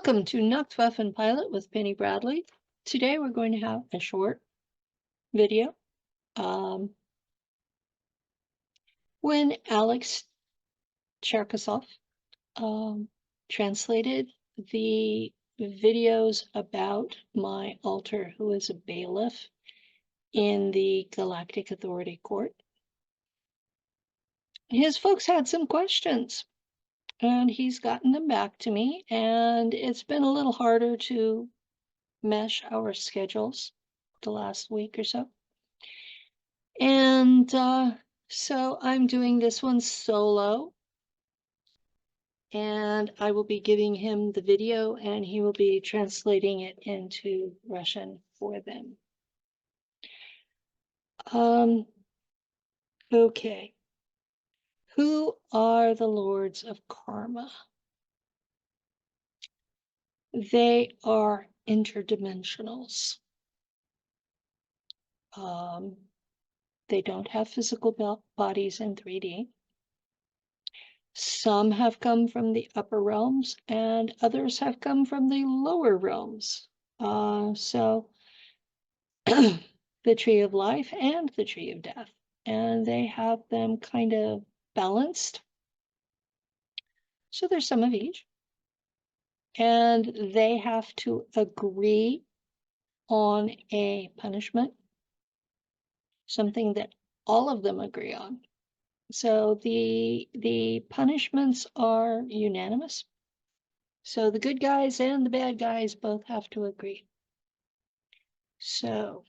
Welcome to Nachtwaffen Pilot with Penny Bradley. Today we're going to have a short video. When Alex Cherkasov translated the videos about my alter, who is a bailiff in the Galactic Authority Court, his folks had some questions, and he's gotten them back to me, and it's been a little harder to mesh our schedules the last week or so. And so I'm doing this one solo, and I will be giving him the video and he will be translating it into Russian for them. Okay. Who are the Lords of Karma? They are interdimensionals. They don't have physical bodies in 3D. Some have come from the upper realms and others have come from the lower realms. So the tree of life and the tree of death. And they have them kind of balanced. So there's some of each. And they have to agree on a punishment, something that all of them agree on. So the punishments are unanimous. So the good guys and the bad guys both have to agree. So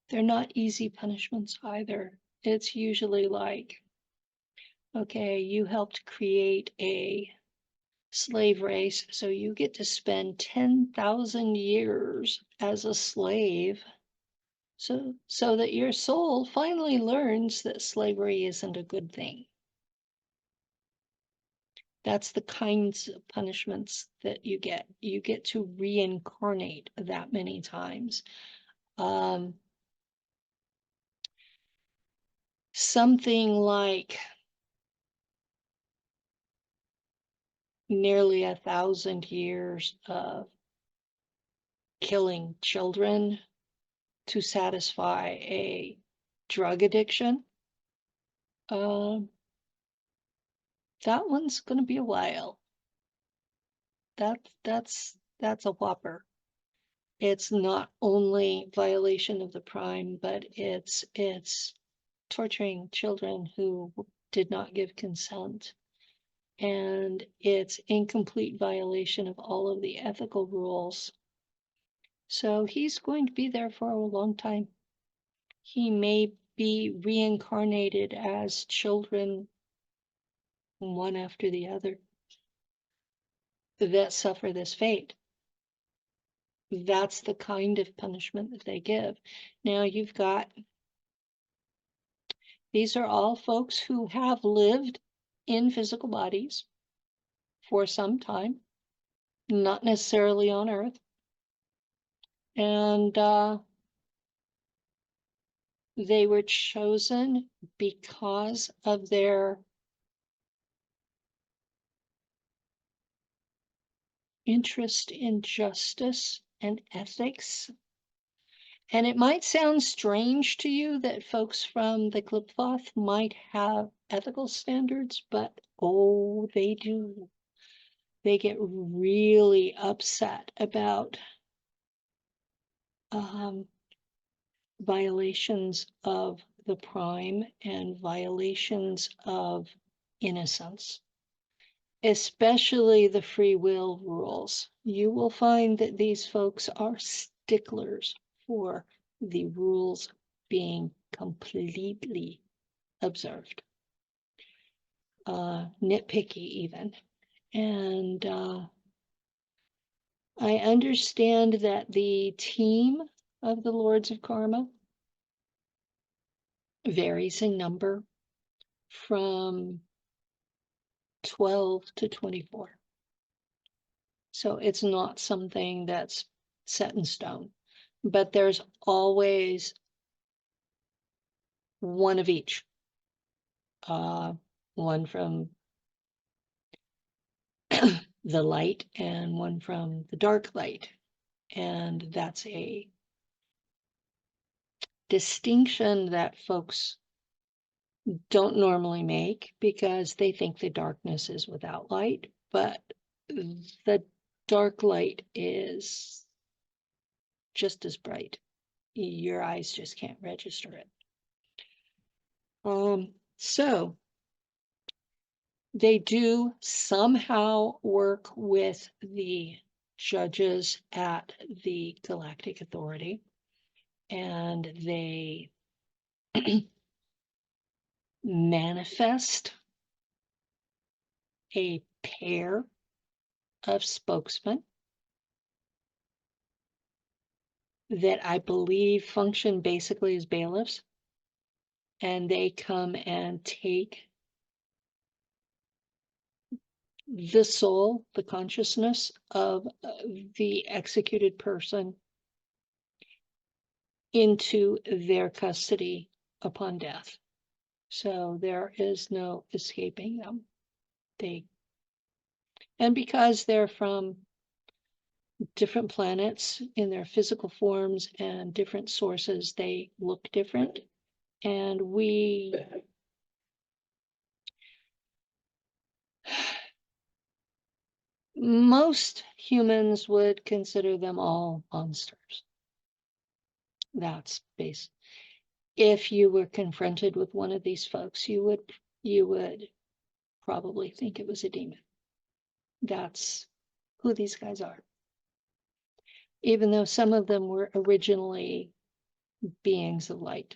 they're not easy punishments either. It's usually like, okay, you helped create a slave race, so you get to spend 10,000 years as a slave so that your soul finally learns that slavery isn't a good thing. That's the kinds of punishments that you get. You get to reincarnate that many times. Something like nearly 1,000 years of killing children to satisfy a drug addiction. That one's going to be a while. That's a whopper. It's not only violation of the prime, but it's torturing children who did not give consent. And it's incomplete violation of all of the ethical rules. So he's going to be there for a long time. He may be reincarnated as children, one after the other, that suffer this fate. That's the kind of punishment that they give. Now you've got, these are all folks who have lived in physical bodies for some time, not necessarily on Earth. And they were chosen because of their interest in justice and ethics. And it might sound strange to you that folks from the Klipvoth might have ethical standards, but oh, they do. They get really upset about violations of the prime and violations of innocence, especially the free will rules. You will find that these folks are sticklers for the rules being completely observed, nitpicky even. And I understand that the team of the Lords of Karma varies in number from 12 to 24. So it's not something that's set in stone, but there's always one of each. One from the light and one from the dark light. And that's a distinction that folks don't normally make because they think the darkness is without light, but the dark light is just as bright. Your eyes just can't register it. So they do somehow work with the judges at the Galactic Authority, and they manifest a pair of spokesmen that I believe function basically as bailiffs, and they come and take the soul, the consciousness of the executed person into their custody upon death. So there is no escaping them. And because they're from different planets in their physical forms and different sources, they look different. And most humans would consider them all monsters. That's base. If you were confronted with one of these folks, you would probably think it was a demon. That's who these guys are. Even though some of them were originally beings of light.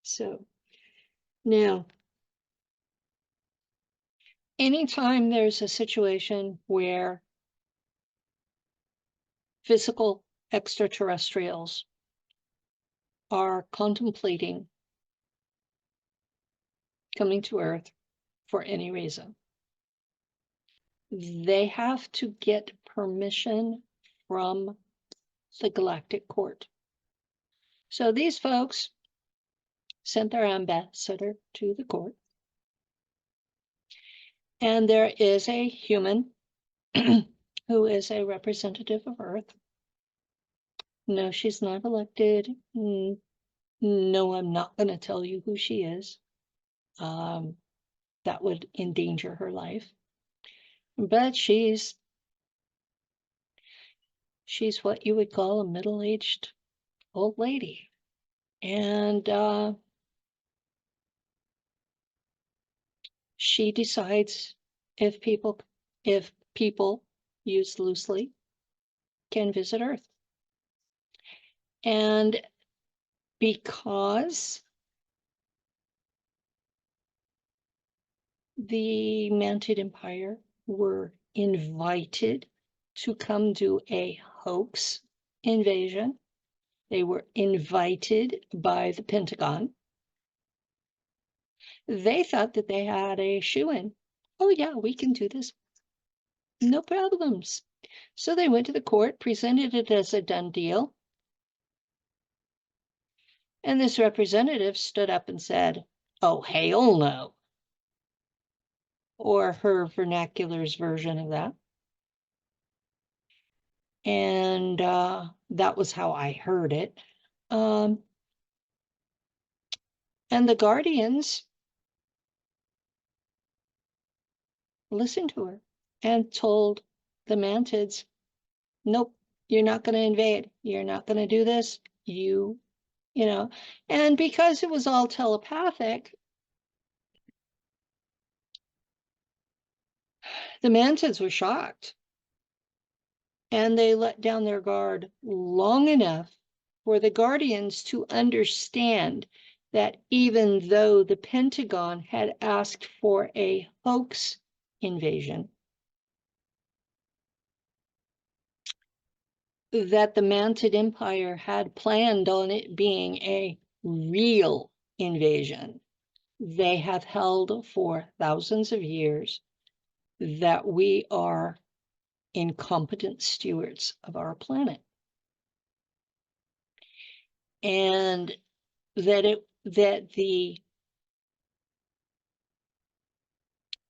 So now, anytime there's a situation where physical extraterrestrials are contemplating coming to Earth for any reason, they have to get permission from the Galactic Court. So these folks sent their ambassador to the court, and there is a human who is a representative of Earth. No, she's not elected. No, I'm not going to tell you who she is. That would endanger her life. But she's what you would call a middle-aged old lady. And she decides if people used loosely can visit Earth. And because the Mantid Empire were invited to come do a hoax invasion, they were invited by the Pentagon. They thought that they had a shoo-in. Oh yeah, we can do this. No problems. So they went to the court, presented it as a done deal. And this representative stood up and said, oh, hell no. Or her vernacular's version of that. And that was how I heard it. And the Guardians listened to her and told the Mantids, nope, you're not going to invade. You're not going to do this. You know, and because it was all telepathic, the Mantids were shocked. And they let down their guard long enough for the Guardians to understand that even though the Pentagon had asked for a hoax invasion, that the Mantid Empire had planned on it being a real invasion. They have held for thousands of years that we are incompetent stewards of our planet. And that the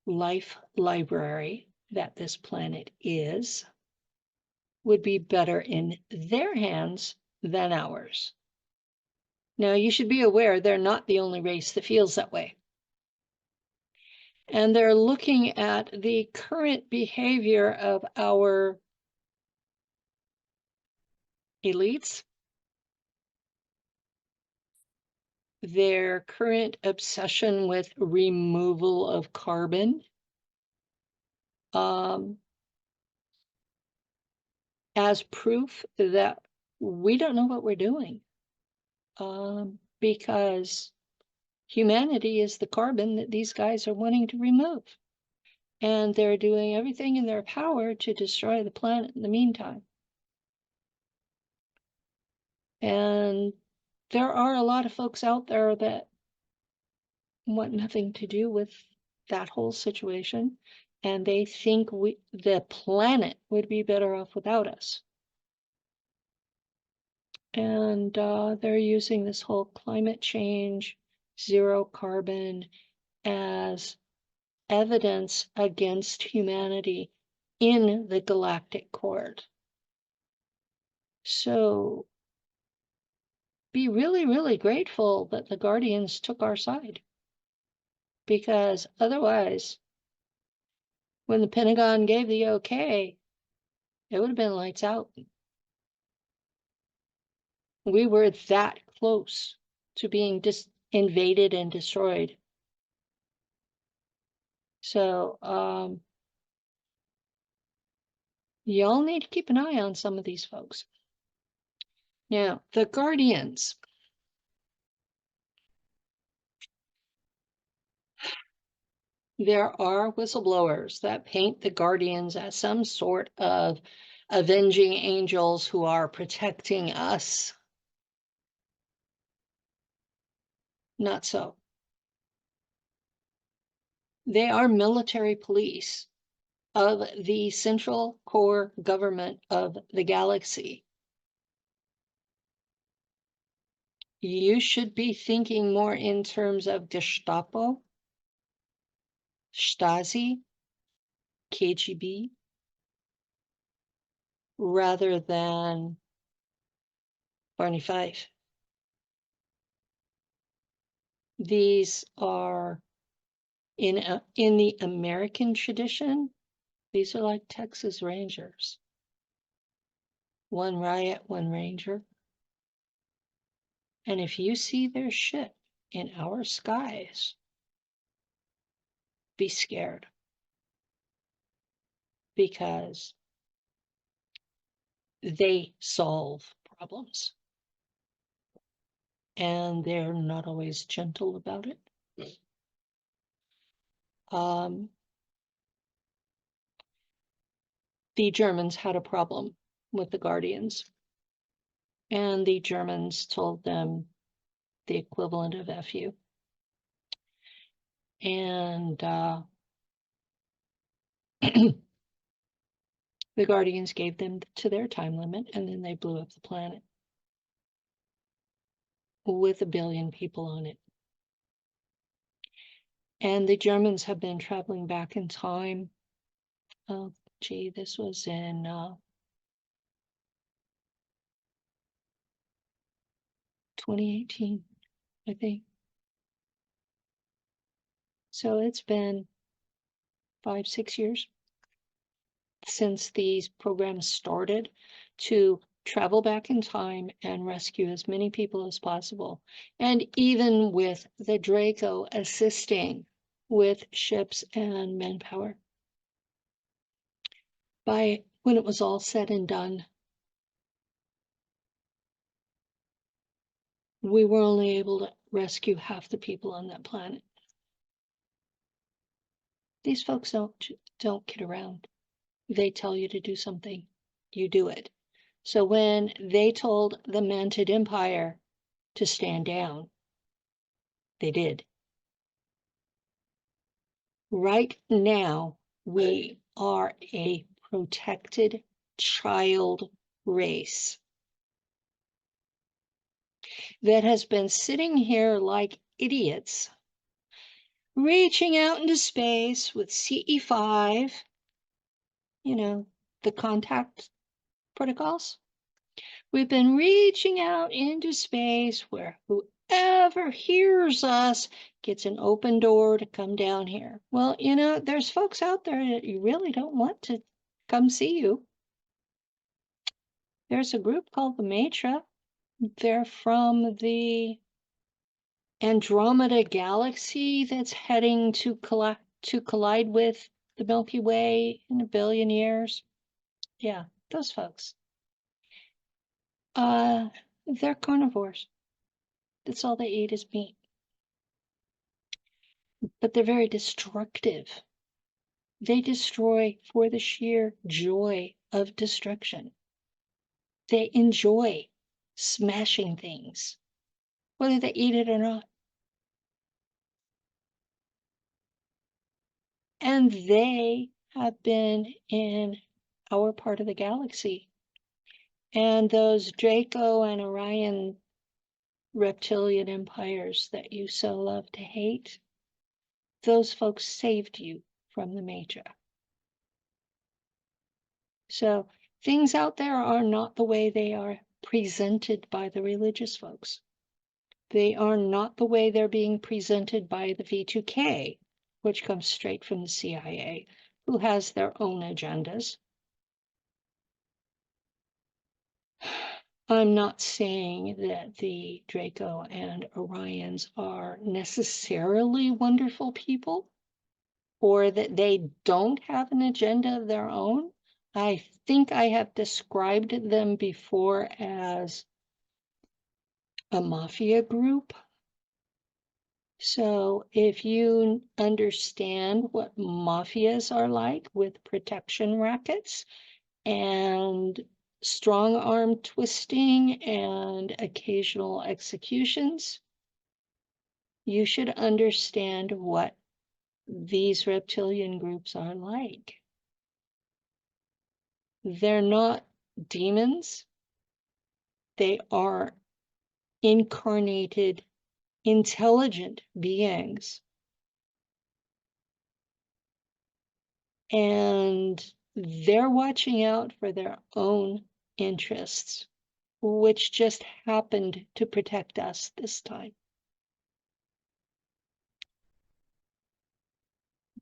life library that this planet is would be better in their hands than ours. Now, you should be aware they're not the only race that feels that way. And they're looking at the current behavior of our elites, their current obsession with removal of carbon, as proof that we don't know what we're doing, because humanity is the carbon that these guys are wanting to remove. And they're doing everything in their power to destroy the planet in the meantime. And there are a lot of folks out there that want nothing to do with that whole situation. And they think the planet would be better off without us. And they're using this whole climate change, zero carbon as evidence against humanity in the galactic court. So be really, really grateful that the Guardians took our side. Because otherwise, when the Pentagon gave the okay, it would have been lights out. We were that close to being invaded and destroyed. So, y'all need to keep an eye on some of these folks. Now, the Guardians. There are whistleblowers that paint the Guardians as some sort of avenging angels who are protecting us. Not so. They are military police of the central core government of the galaxy. You should be thinking more in terms of Gestapo, Stasi, KGB, rather than Barney Fife. These are in the American tradition. These are like Texas Rangers. One riot, one ranger. And if you see their ship in our skies, be scared. Because they solve problems. And they're not always gentle about it. The Germans had a problem with the Guardians. And the Germans told them the equivalent of F you. And the Guardians gave them to their time limit, and then they blew up the planet with 1 billion people on it. And the Germans have been traveling back in time. Oh, gee, this was in 2018, I think. So it's been 5-6 years since these programs started to travel back in time and rescue as many people as possible. And even with the Draco assisting with ships and manpower. By when it was all said and done, we were only able to rescue half the people on that planet. These folks don't kid around. They tell you to do something, you do it. So when they told the Mantid Empire to stand down, they did. Right now, we are a protected child race that has been sitting here like idiots reaching out into space with CE5, the contact protocols. We've been reaching out into space where whoever hears us gets an open door to come down here. Well, there's folks out there that you really don't want to come see you. There's a group called the Matra. They're from the Andromeda galaxy that's heading to collide with the Milky Way in 1 billion years. Yeah, those folks. They're carnivores. That's all they eat is meat. But they're very destructive. They destroy for the sheer joy of destruction. They enjoy smashing things, whether they eat it or not. And they have been in our part of the galaxy. And those Draco and Orion reptilian empires that you so love to hate, those folks saved you from the Major. So things out there are not the way they are presented by the religious folks. They are not the way they're being presented by the V2K, which comes straight from the CIA, who has their own agendas. I'm not saying that the Draco and Orions are necessarily wonderful people, or that they don't have an agenda of their own. I think I have described them before as a mafia group. So if you understand what mafias are like with protection rackets and strong arm twisting and occasional executions, you should understand what these reptilian groups are like. They're not demons. They are incarnated, intelligent beings. And they're watching out for their own interests, which just happened to protect us this time.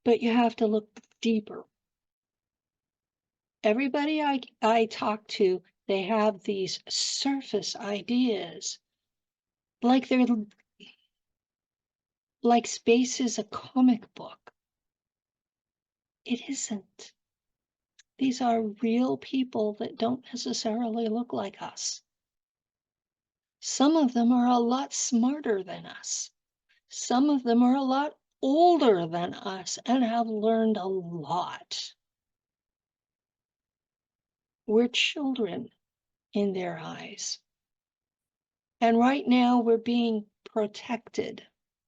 But you have to look deeper. Everybody I talk to, they have these surface ideas, like space is a comic book. It isn't. These are real people that don't necessarily look like us. Some of them are a lot smarter than us. Some of them are a lot older than us and have learned a lot. We're children in their eyes. And right now we're being protected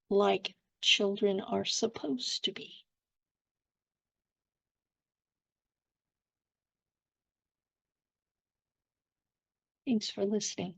like children are supposed to be. Thanks for listening.